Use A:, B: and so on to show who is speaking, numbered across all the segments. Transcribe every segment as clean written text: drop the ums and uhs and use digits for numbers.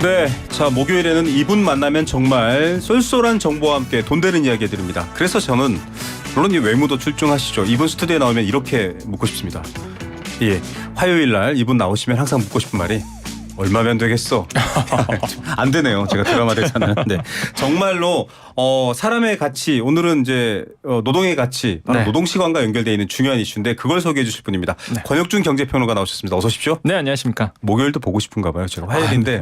A: 네, 자 목요일에는 이분 만나면 정말 쏠쏠한 정보와 함께 돈 되는 이야기 해드립니다. 그래서 저는 물론 이 외모도 출중하시죠. 이분 스튜디오에 나오면 이렇게 묻고 싶습니다. 예, 화요일날 이분 나오시면 항상 묻고 싶은 말이 얼마면 되겠어? 안 되네요. 제가 드라마 대사는. 네, 정말로 사람의 가치, 오늘은 이제 노동의 가치, 바로
B: 네.
A: 노동시간과 연결되어 있는 중요한 이슈인데 그걸 소개해 주실 분입니다.
B: 네.
A: 권혁준 경제평론가 나오셨습니다. 어서 오십시오.
B: 네, 안녕하십니까.
A: 목요일도 보고 싶은가 봐요. 제가 화요일인데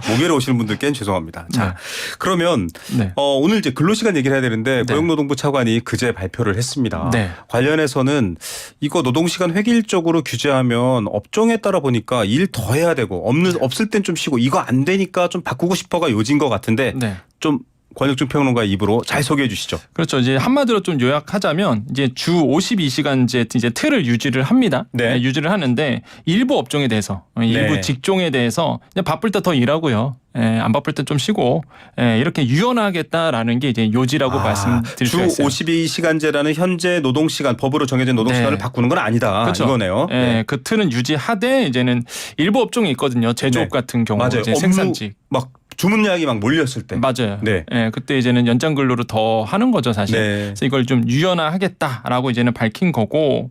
A: 목요일에 오시는 분들께는 죄송합니다. 자,
B: 네.
A: 그러면
B: 네.
A: 오늘 이제 근로시간 얘기를 해야 되는데
B: 네.
A: 고용노동부 차관이 그제 발표를 했습니다.
B: 네.
A: 관련해서는 이거 노동시간 획일적으로 규제하면 업종에 따라 보니까 일 더 해야 되고 없을 땐 좀 쉬고 이거 안 되니까 좀 바꾸고 싶어가 요지인 것 같은데
B: 네.
A: 좀 권혁준 평론가 입으로 잘 소개해 주시죠.
B: 그렇죠. 이제 한마디로 좀 요약하자면 이제 주 52시간제 이제 틀을 유지를 합니다.
A: 네.
B: 유지를 하는데 일부 업종에 대해서 일부
A: 네.
B: 직종에 대해서 그냥 바쁠 때 더 일하고요. 안 바쁠 때 좀 쉬고 이렇게 유연하겠다라는 게 이제 요지라고 말씀드릴
A: 주
B: 수가 있어요.
A: 52시간제라는 현재 노동시간 법으로 정해진 노동시간을
B: 네.
A: 바꾸는 건 아니다.
B: 그렇죠.
A: 이거네요. 네.
B: 그 틀은 유지하되 이제는 일부 업종이 있거든요. 제조업
A: 네.
B: 같은 경우
A: 맞아요.
B: 이제
A: 업무
B: 생산직.
A: 막 주문량이 막 몰렸을 때.
B: 맞아요.
A: 네.
B: 그때 이제는 연장 근로를 더 하는 거죠, 사실.
A: 네.
B: 그래서 이걸 좀 유연화하겠다라고 이제는 밝힌 거고,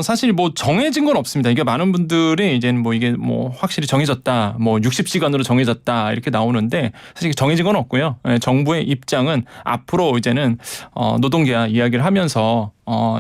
B: 사실 뭐 정해진 건 없습니다. 이게 많은 분들이 이제는 뭐 이게 뭐 확실히 정해졌다, 뭐 60시간으로 정해졌다 이렇게 나오는데 사실 정해진 건 없고요. 정부의 입장은 앞으로 이제는 노동계약 이야기를 하면서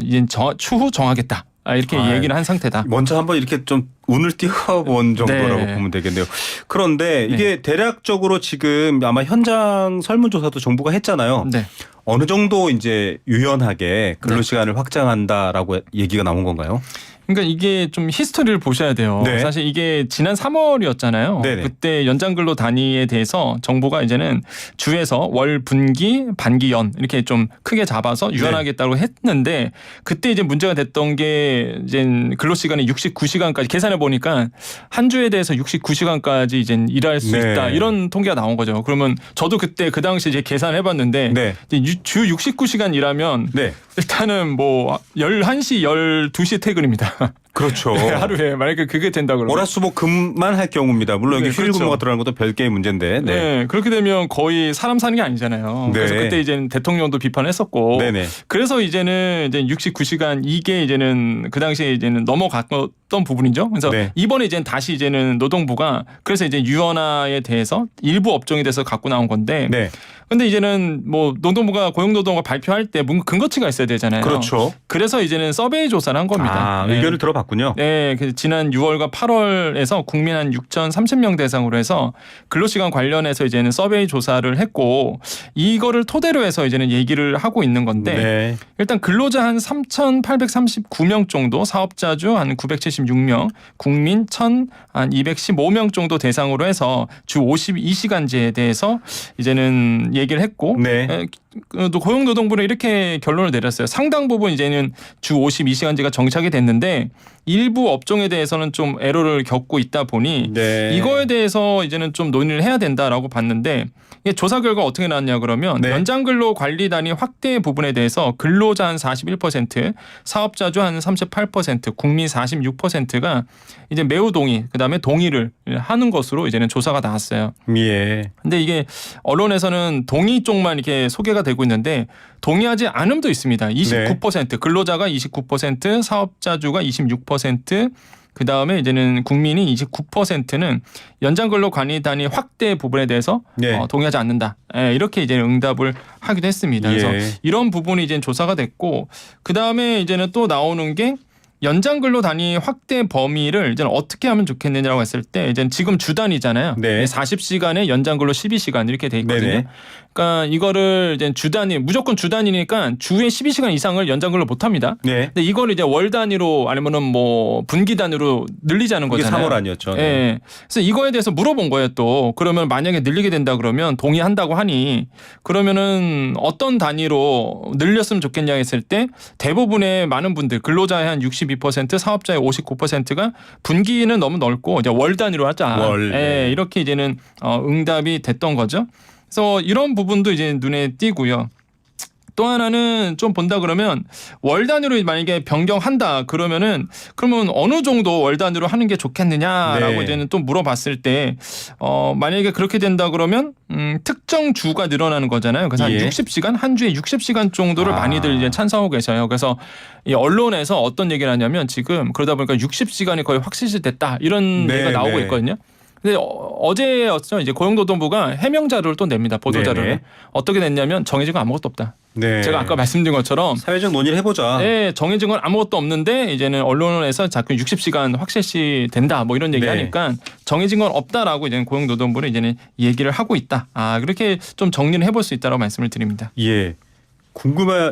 B: 이제 추후 정하겠다. 이렇게 얘기를 한 상태다.
A: 먼저 한번 이렇게 좀 운을 띄워본 정도라고
B: 네.
A: 보면 되겠네요. 그런데 이게 대략적으로 지금 아마 현장 설문조사도 정부가 했잖아요.
B: 네.
A: 어느 정도 이제 유연하게 근로시간을 확장한다라고 얘기가 나온 건가요?
B: 그러니까 이게 좀 히스토리를 보셔야 돼요.
A: 네.
B: 사실 이게 지난 3월이었잖아요.
A: 네네.
B: 그때 연장근로 단위에 대해서 정부가 이제는 주에서 월, 분기, 반기, 연 이렇게 좀 크게 잡아서 유연하겠다고 했는데 그때 이제 문제가 됐던 게 이제 근로시간이 69시간까지 계산해 보니까 한 주에 대해서 69시간까지 이제 일할 수
A: 네.
B: 있다 이런 통계가 나온 거죠. 그러면 저도 그때 그 당시 이제 계산해 봤는데
A: 네.
B: 주 69시간 일하면
A: 네.
B: 일단은 뭐 11시, 12시 퇴근입니다.
A: 그렇죠.
B: 하루에 만약에 그게 된다 그러면
A: 월화수목금만 할 경우입니다. 물론
B: 네,
A: 이게 휴일
B: 그렇죠.
A: 근무가 들어가는 것도 별개의 문제인데. 네.
B: 네, 그렇게 되면 거의 사람 사는 게 아니잖아요.
A: 네.
B: 그래서 그때 이제 대통령도 비판했었고,
A: 네네.
B: 그래서 이제는 이제 69시간 이게 이제는 그 당시에 이제는 넘어갔던 부분이죠. 그래서
A: 네.
B: 이번에 이제는 다시 이제는 노동부가 그래서 이제 유연화에 대해서 일부 업종에 대해서 갖고 나온 건데,
A: 네.
B: 근데 이제는 뭐 노동부가 고용노동을 발표할 때 뭔가 근거치가 있어야 되잖아요.
A: 그렇죠.
B: 그래서 이제는 서베이 조사를 한 겁니다. 네.
A: 의견을 들어봤군요.
B: 네, 그래서 지난 6월과 8월에서 국민 한 6,030명 대상으로 해서 근로시간 관련해서 이제는 서베이 조사를 했고 이거를 토대로 해서 이제는 얘기를 하고 있는 건데
A: 네.
B: 일단 근로자 한 3,839명 정도, 사업자주 한 976명, 국민 1,215명 정도 대상으로 해서 주 52시간제에 대해서 이제는 얘기를 했고
A: 네.
B: 또 고용노동부는 이렇게 결론을 내렸어요. 상당 부분 이제는 주 52시간제가 정착이 됐는데 일부 업종에 대해서는 좀 애로를 겪고 있다 보니
A: 네.
B: 이거에 대해서 이제는 좀 논의를 해야 된다라고 봤는데 이게 조사 결과 어떻게 나왔냐 그러면
A: 네.
B: 연장근로 관리 단위 확대 부분에 대해서 근로자 한 41%, 사업자주 한 38%, 국민 46%가 이제 매우 동의, 그다음에 동의를 하는 것으로 이제는 조사가 나왔어요.
A: 예.
B: 근데 이게 언론에서는 동의 쪽만 이렇게 소개가 되고 있는데 동의하지 않음도 있습니다. 29% 근로자가 29%, 사업자주가 26%, 그 다음에 이제는 국민이 29%는 연장근로 관리 단위 확대 부분에 대해서
A: 네.
B: 동의하지 않는다. 이렇게 이제 응답을 하기도 했습니다. 그래서
A: 예.
B: 이런 부분이 이제 조사가 됐고 그 다음에 이제는 또 나오는 게 연장근로 단위 확대 범위를 이제 어떻게 하면 좋겠느냐고 했을 때 이제 지금 주 단위잖아요.
A: 네.
B: 40시간에 연장근로 12시간 이렇게 돼 있거든요.
A: 네네.
B: 그러니까 이거를 이제 주 단위 무조건 주 단위니까 주에 12시간 이상을 연장근로 못 합니다.
A: 네.
B: 근데 이걸 이제 월 단위로 아니면은 뭐 분기 단위로 늘리자는
A: 이게
B: 거잖아요.
A: 3월 아니었죠. 네.
B: 예. 그래서 이거에 대해서 물어본 거예요 또. 그러면 만약에 늘리게 된다 그러면 동의한다고 하니 그러면은 어떤 단위로 늘렸으면 좋겠냐 했을 때 대부분의 많은 분들 근로자의 한 62%, 사업자의 59%가 분기는 너무 넓고 이제 월 단위로 하자.
A: 월. 네.
B: 이렇게 이제는 응답이 됐던 거죠. 그래서 이런 부분도 이제 눈에 띄고요. 또 하나는 좀 본다 그러면 월 단위로 만약에 변경한다 그러면 어느 정도 월 단위로 하는 게 좋겠느냐라고
A: 네.
B: 이제는 또 물어봤을 때 만약에 그렇게 된다 그러면 특정 주가 늘어나는 거잖아요. 그래서 한
A: 예.
B: 60시간 한 주에 60시간 정도를 많이들 이제 찬성하고 계셔요. 그래서 이 언론에서 어떤 얘기를 하냐면 지금 그러다 보니까 60시간이 거의 확실시됐다 이런
A: 네,
B: 얘기가 나오고
A: 네.
B: 있거든요. 근데 어제였죠. 이제 고용노동부가 해명 자료를 또 냅니다. 보도 자료를.
A: 네네.
B: 어떻게 냈냐면 정해진 건 아무것도 없다.
A: 네.
B: 제가 아까 말씀드린 것처럼
A: 사회적 논의를 해보자.
B: 네, 정해진 건 아무것도 없는데 이제는 언론에서 자꾸 60시간 확실시 된다 뭐 이런 얘기하니까 정해진 건 없다라고 이제는 고용노동부는 이제는 얘기를 하고 있다. 그렇게 좀 정리를 해볼 수 있다라고 말씀을 드립니다.
A: 예.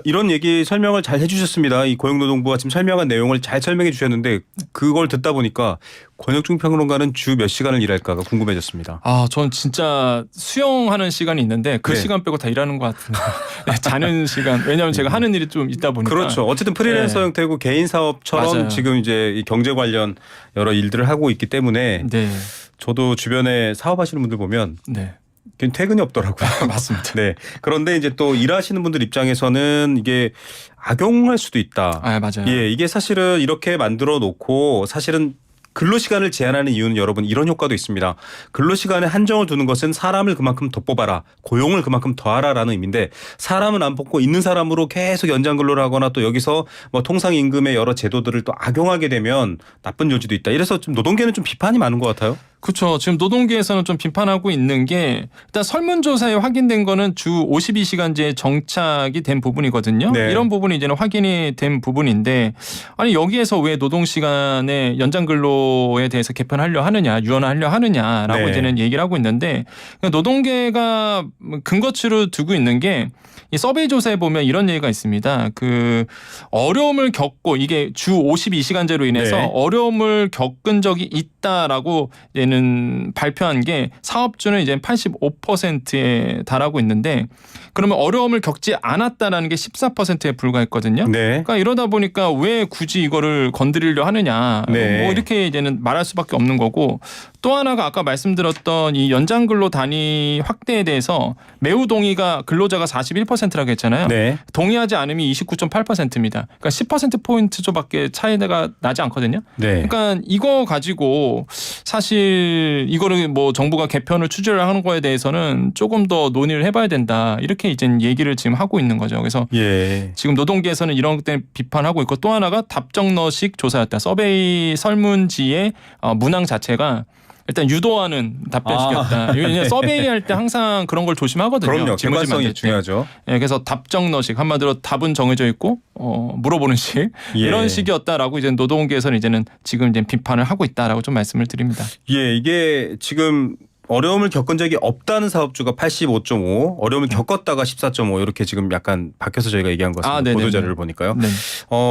A: 이런 얘기 설명을 잘 해주셨습니다. 이 고용노동부가 지금 설명한 내용을 잘 설명해 주셨는데 그걸 듣다 보니까 권혁중 평론가는 주 몇 시간을 일할까가 궁금해졌습니다.
B: 전 진짜 수영하는 시간이 있는데 그
A: 네.
B: 시간 빼고 다 일하는 것 같은데 네, 자는 시간 왜냐하면 제가 하는 일이 좀 있다 보니까
A: 그렇죠. 어쨌든 프리랜서
B: 네.
A: 형태고 개인 사업처럼
B: 맞아요.
A: 지금 이제 이 경제 관련 여러 일들을 하고 있기 때문에
B: 네,
A: 저도 주변에 사업하시는 분들 보면
B: 네,
A: 그냥 퇴근이 없더라고요.
B: 맞습니다.
A: 네. 그런데 이제 또 일하시는 분들 입장에서는 이게 악용할 수도 있다.
B: 맞아요.
A: 예, 이게 사실은 이렇게 만들어 놓고 사실은 근로시간을 제한하는 이유는 여러분 이런 효과도 있습니다. 근로시간에 한정을 두는 것은 사람을 그만큼 더 뽑아라. 고용을 그만큼 더하라라는 의미인데 사람은 안 뽑고 있는 사람으로 계속 연장 근로를 하거나 또 여기서 뭐 통상임금의 여러 제도들을 또 악용하게 되면 나쁜 요지도 있다. 이래서 좀 노동계는 좀 비판이 많은 것 같아요.
B: 그렇죠. 지금 노동계에서는 좀 비판하고 있는 게 일단 설문조사에 확인된 거는 주 52시간제 정착이 된 부분이거든요.
A: 네.
B: 이런 부분이 이제는 확인이 된 부분인데 아니 여기에서 왜 노동시간의 연장근로에 대해서 개편하려 하느냐 유연하려 하느냐라고
A: 네.
B: 이제는 얘기를 하고 있는데 노동계가 근거치로 두고 있는 게 이 서베이 조사에 보면 이런 얘기가 있습니다. 그 어려움을 겪고 이게 주 52시간제로 인해서
A: 네.
B: 어려움을 겪은 적이 있다라고 얘는 발표한 게 사업주는 이제 85%에 달하고 있는데 그러면 어려움을 겪지 않았다라는 게 14%에 불과했거든요.
A: 네.
B: 그러니까 이러다 보니까 왜 굳이 이거를 건드리려 하느냐
A: 네.
B: 뭐 이렇게 이제는 말할 수밖에 없는 거고 또 하나가 아까 말씀드렸던 이 연장근로 단위 확대에 대해서 매우 동의가 근로자가 41%라고 했잖아요.
A: 네.
B: 동의하지 않음이 29.8%입니다. 그러니까 10%포인트 조밖에 차이가 나지 않거든요.
A: 네.
B: 그러니까 이거 가지고 사실 이거를 뭐 정부가 개편을 추진을 하는 거에 대해서는 조금 더 논의를 해봐야 된다. 이렇게 이제 얘기를 지금 하고 있는 거죠. 그래서
A: 예.
B: 지금 노동계에서는 이런 때 비판하고 있고 또 하나가 답정너식 조사였다. 서베이 설문지의 문항 자체가 일단 유도하는 답변식이었다. 왜냐하면 서베이 할 때 항상 그런 걸 조심하거든요.
A: 그럼요.
B: 지문지
A: 객관성이
B: 만들 때.
A: 중요하죠.
B: 예, 그래서 답정너식 한마디로 답은 정해져 있고 물어보는 식
A: 예.
B: 이런 식이었다라고 이제 노동계에서는 이제는 지금 이제 비판을 하고 있다라고 좀 말씀을 드립니다.
A: 예, 이게 지금 어려움을 겪은 적이 없다는 사업주가 85.5, 어려움을 겪었다가 14.5 이렇게 지금 약간 바뀌어서 저희가 얘기한 것 같습니다.
B: 네네네.
A: 보도 자료를 보니까요.
B: 네.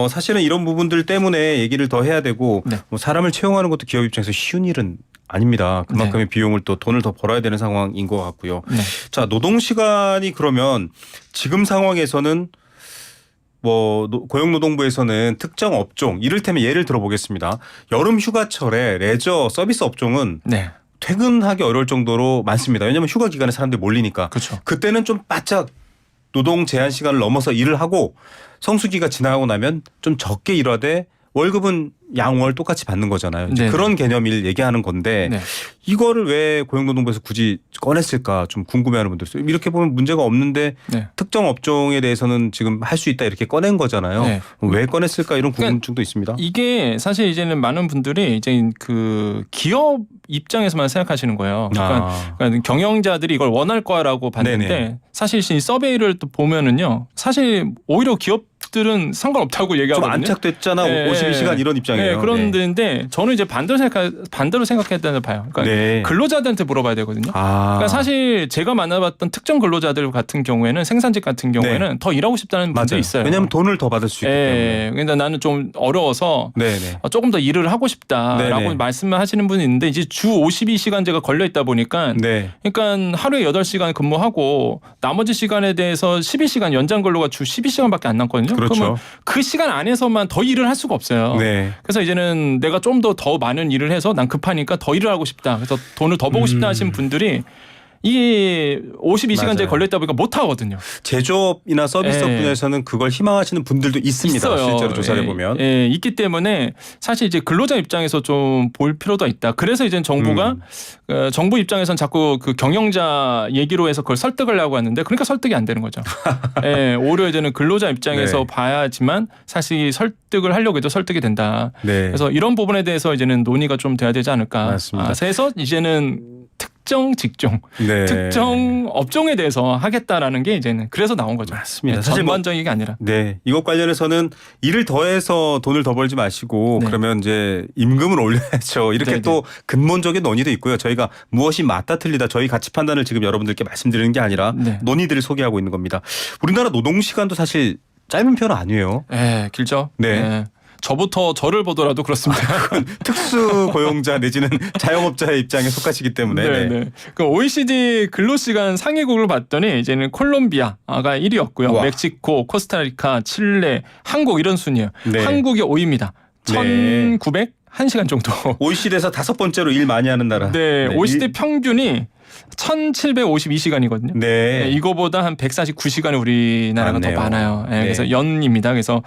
A: 사실은 이런 부분들 때문에 얘기를 더 해야 되고
B: 네.
A: 뭐 사람을 채용하는 것도 기업 입장에서 쉬운 일은 아닙니다. 그만큼의 비용을 또 돈을 더 벌어야 되는 상황인 것 같고요.
B: 네.
A: 자, 노동시간이 그러면 지금 상황에서는 뭐 고용노동부에서는 특정 업종 이를테면 예를 들어보겠습니다. 여름 휴가철에 레저 서비스 업종은
B: 네.
A: 퇴근하기 어려울 정도로 많습니다. 왜냐하면 휴가 기간에 사람들이 몰리니까.
B: 그렇죠.
A: 그때는 좀 바짝 노동 제한 시간을 넘어서 일을 하고 성수기가 지나고 나면 좀 적게 일하되 월급은 양월 똑같이 받는 거잖아요. 이제
B: 네네.
A: 그런 개념을 얘기하는 건데
B: 네.
A: 이거를 왜 고용노동부에서 굳이 꺼냈을까 좀 궁금해하는 분들 있어요. 이렇게 보면 문제가 없는데
B: 네.
A: 특정 업종에 대해서는 지금 할 수 있다 이렇게 꺼낸 거잖아요.
B: 네.
A: 왜 꺼냈을까 이런 궁금증도 있습니다.
B: 이게 사실 이제는 많은 분들이 이제 그 기업 입장에서만 생각하시는 거예요. 그러니까 경영자들이 이걸 원할 거라고 봤는데
A: 네네.
B: 사실 이 서베이를 또 보면은요. 사실 오히려 기업들은 상관없다고
A: 좀
B: 얘기하거든요.
A: 안착됐잖아.
B: 네.
A: 52시간 이런 입장이에요.
B: 네, 그런데 저는 이제 반대로 생각했다는 봐요. 그러니까
A: 네.
B: 근로자들한테 물어봐야 되거든요. 그러니까 사실 제가 만나봤던 특정 근로자들 같은 경우에는 생산직 같은 경우에는 더 일하고 싶다는 분들이
A: 맞아요.
B: 있어요.
A: 왜냐하면 돈을 더 받을 수 있기 때문에.
B: 그러니까 나는 좀 어려워서
A: 네네.
B: 조금 더 일을 하고 싶다라고
A: 네네.
B: 말씀을 하시는 분이 있는데 이제 주 52시간제가 걸려 있다 보니까
A: 네.
B: 그러니까 하루에 8시간 근무하고 나머지 시간에 대해서 12시간 연장 근로가 주 12시간밖에 안 남거든요.
A: 그렇죠.
B: 그러면 그 시간 안에서만 더 일을 할 수가 없어요.
A: 네.
B: 그래서 이제는 내가 좀 더 많은 일을 해서 난 급하니까 더 일을 하고 싶다. 그래서 돈을 더 보고 싶다 하시는 분들이 이게 52시간제
A: 맞아요.
B: 걸려있다 보니까 못 하거든요.
A: 제조업이나 서비스업
B: 예.
A: 분야에서는 그걸 희망하시는 분들도 있습니다.
B: 있어요.
A: 실제로 조사를
B: 예,
A: 보면.
B: 예, 있기 때문에 사실 이제 근로자 입장에서 좀 볼 필요도 있다. 그래서 이제 정부가 정부 입장에서는 자꾸 그 경영자 얘기로 해서 그걸 설득하려고 하는데 그러니까 설득이 안 되는 거죠. 예, 오히려 이제는 근로자 입장에서
A: 네.
B: 봐야지만 사실 설득을 하려고 해도 설득이 된다.
A: 네.
B: 그래서 이런 부분에 대해서 이제는 논의가 좀 돼야 되지 않을까.
A: 맞습니다.
B: 그래서 이제는 특정 직종,
A: 네.
B: 특정 업종에 대해서 하겠다라는 게 이제는 그래서 나온 거죠.
A: 맞습니다.
B: 예,
A: 사실 뭐
B: 전반적인 게 아니라.
A: 네, 이것 관련해서는 일을 더해서 돈을 더 벌지 마시고
B: 네.
A: 그러면 이제 임금을 올려야죠. 이렇게
B: 네네.
A: 또 근본적인 논의도 있고요. 저희가 무엇이 맞다 틀리다 저희 가치 판단을 지금 여러분들께 말씀드리는 게 아니라
B: 네.
A: 논의들을 소개하고 있는 겁니다. 우리나라 노동 시간도 사실 짧은 편은 아니에요.
B: 예, 길죠.
A: 네.
B: 예. 저부터 저를 보더라도 그렇습니다.
A: 특수 고용자 내지는 자영업자의 입장에 속하시기 때문에.
B: 네, 네. 그 OECD 근로시간 상위국을 봤더니 이제는 콜롬비아가 1위였고요.
A: 와.
B: 멕시코, 코스타리카, 칠레, 한국 이런 순이에요.
A: 네.
B: 한국이 5위입니다.
A: 네.
B: 1901시간 정도.
A: OECD에서 5번째로 일 많이 하는 나라.
B: 네, OECD 평균이 1752시간이거든요.
A: 네.
B: 이거보다 한 149시간이 우리나라가
A: 맞네요.
B: 더 많아요. 예,
A: 네.
B: 그래서 연입니다. 그래서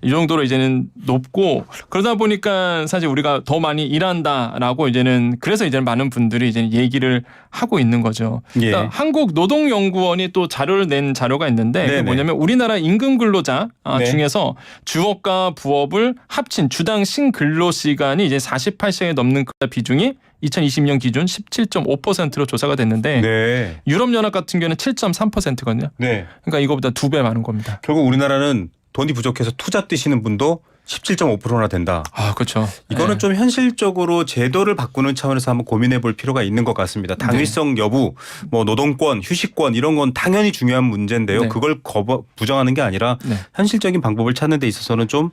B: 이 정도로 이제는 높고 그러다 보니까 사실 우리가 더 많이 일한다라고 이제는 그래서 이제는 많은 분들이 이제 얘기를 하고 있는 거죠.
A: 예.
B: 그러니까 한국노동연구원이 또 자료를 낸 자료가 있는데 그게
A: 네네.
B: 뭐냐면 우리나라 임금 근로자
A: 네.
B: 중에서 주업과 부업을 합친 주당 신근로시간이 이제 48시간이 넘는 그 비중이 2020년 기준 17.5%로 조사가 됐는데
A: 네.
B: 유럽연합 같은 경우는 7.3%거든요.
A: 네.
B: 그러니까 이거보다 2배 많은 겁니다.
A: 결국 우리나라는 돈이 부족해서 투잡 뛰시는 분도 17.5%나 된다.
B: 아, 그렇죠.
A: 이거는
B: 네.
A: 좀 현실적으로 제도를 바꾸는 차원에서 한번 고민해 볼 필요가 있는 것 같습니다. 당위성 여부, 뭐 노동권, 휴식권 이런 건 당연히 중요한 문제인데요.
B: 네.
A: 그걸 부정하는 게 아니라
B: 네.
A: 현실적인 방법을 찾는 데 있어서는 좀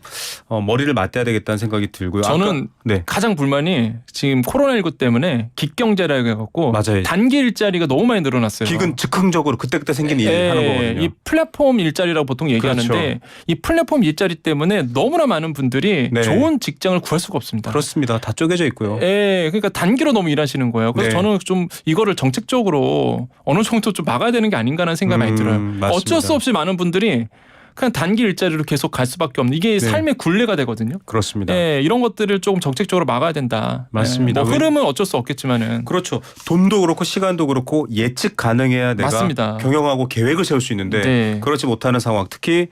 A: 머리를 맞대야 되겠다는 생각이 들고요.
B: 저는
A: 네.
B: 가장 불만이 지금 코로나19 때문에 기경제라고 해갖고
A: 맞아요.
B: 단기 일자리가 너무 많이 늘어났어요.
A: 기근 즉흥적으로 그때그때 생긴 일
B: 예,
A: 하는 거거든요.
B: 이 플랫폼 일자리라고 보통 얘기하는데
A: 그렇죠.
B: 이 플랫폼 일자리 때문에 너무나 많은 분들이
A: 네.
B: 좋은 직장을 구할 수가 없습니다.
A: 그렇습니다. 다 쪼개져 있고요.
B: 예, 그러니까 단기로 너무 일하시는 거예요. 그래서
A: 네.
B: 저는 좀 이거를 정책적으로 어느 정도 좀 막아야 되는 게 아닌가라는 생각이 많이 들어요.
A: 맞습니다.
B: 어쩔 수 없이 많은 분들이 그냥 단기 일자리로 계속 갈 수밖에 없는 이게 삶의 굴레가 되거든요.
A: 그렇습니다.
B: 예, 이런 것들을 조금 정책적으로 막아야 된다.
A: 맞습니다.
B: 뭐 흐름은 어쩔 수 없겠지만은
A: 그렇죠. 돈도 그렇고 시간도 그렇고 예측 가능해야 내가
B: 맞습니다.
A: 경영하고 계획을 세울 수 있는데
B: 네.
A: 그렇지 못하는 상황. 특히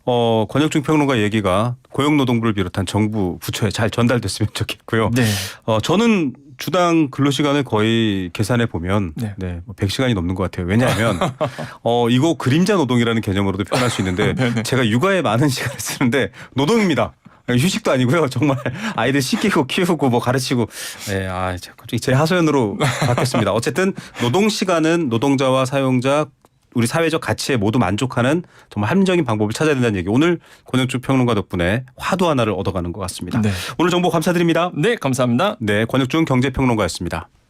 A: 권혁중 평론가 얘기가 고용노동부를 비롯한 정부 부처에 잘 전달됐으면 좋겠고요.
B: 네.
A: 저는 주당 근로시간을 거의 계산해 보면
B: 네.
A: 뭐 100시간이 넘는 것 같아요. 왜냐하면 이거 그림자 노동이라는 개념으로도 표현할 수 있는데 제가 육아에 많은 시간을 쓰는데 노동입니다. 휴식도 아니고요. 정말 아이들 씻기고 키우고 뭐 가르치고 갑자기 제 하소연으로 바뀌었습니다. 어쨌든 노동 시간은 노동자와 사용자 우리 사회적 가치에 모두 만족하는 정말 합리적인 방법을 찾아야 된다는 얘기. 오늘 권혁중 평론가 덕분에 화두 하나를 얻어가는 것 같습니다.
B: 네.
A: 오늘 정보 감사드립니다.
B: 네, 감사합니다.
A: 네, 권혁중 경제평론가였습니다.